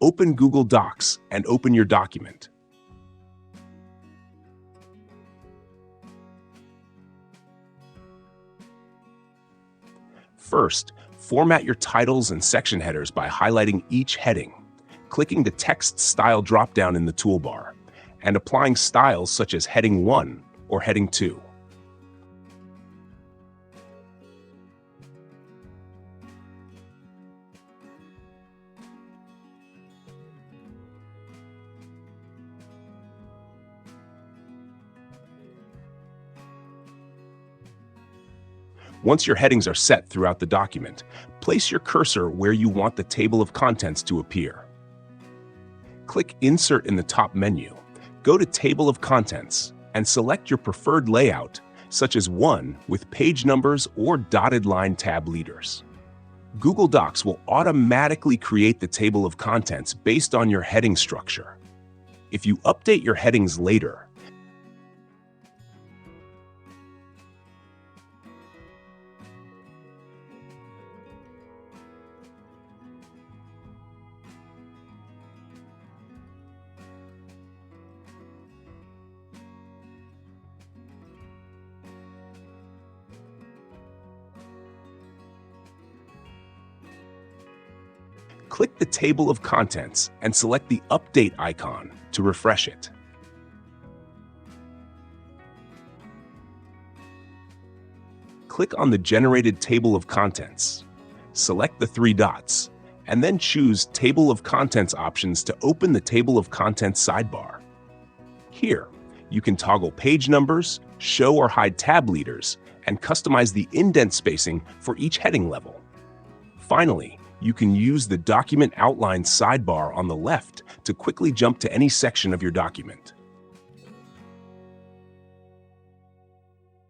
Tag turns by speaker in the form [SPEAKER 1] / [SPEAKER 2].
[SPEAKER 1] Open Google Docs and open your document. First, format your titles and section headers by highlighting each heading, clicking the Text Style dropdown in the toolbar, and applying styles such as Heading 1 or Heading 2. Once your headings are set throughout the document, place your cursor where you want the table of contents to appear. Click Insert in the top menu, go to Table of Contents, and select your preferred layout, such as one with page numbers or dotted line tab leaders. Google Docs will automatically create the table of contents based on your heading structure. If you update your headings later, click the Table of Contents and select the Update icon to refresh it. Click on the generated Table of Contents. Select the three dots, and then choose Table of Contents options to open the Table of Contents sidebar. Here, you can toggle page numbers, show or hide tab leaders, and customize the indent spacing for each heading level. Finally, you can use the Document Outline sidebar on the left to quickly jump to any section of your document.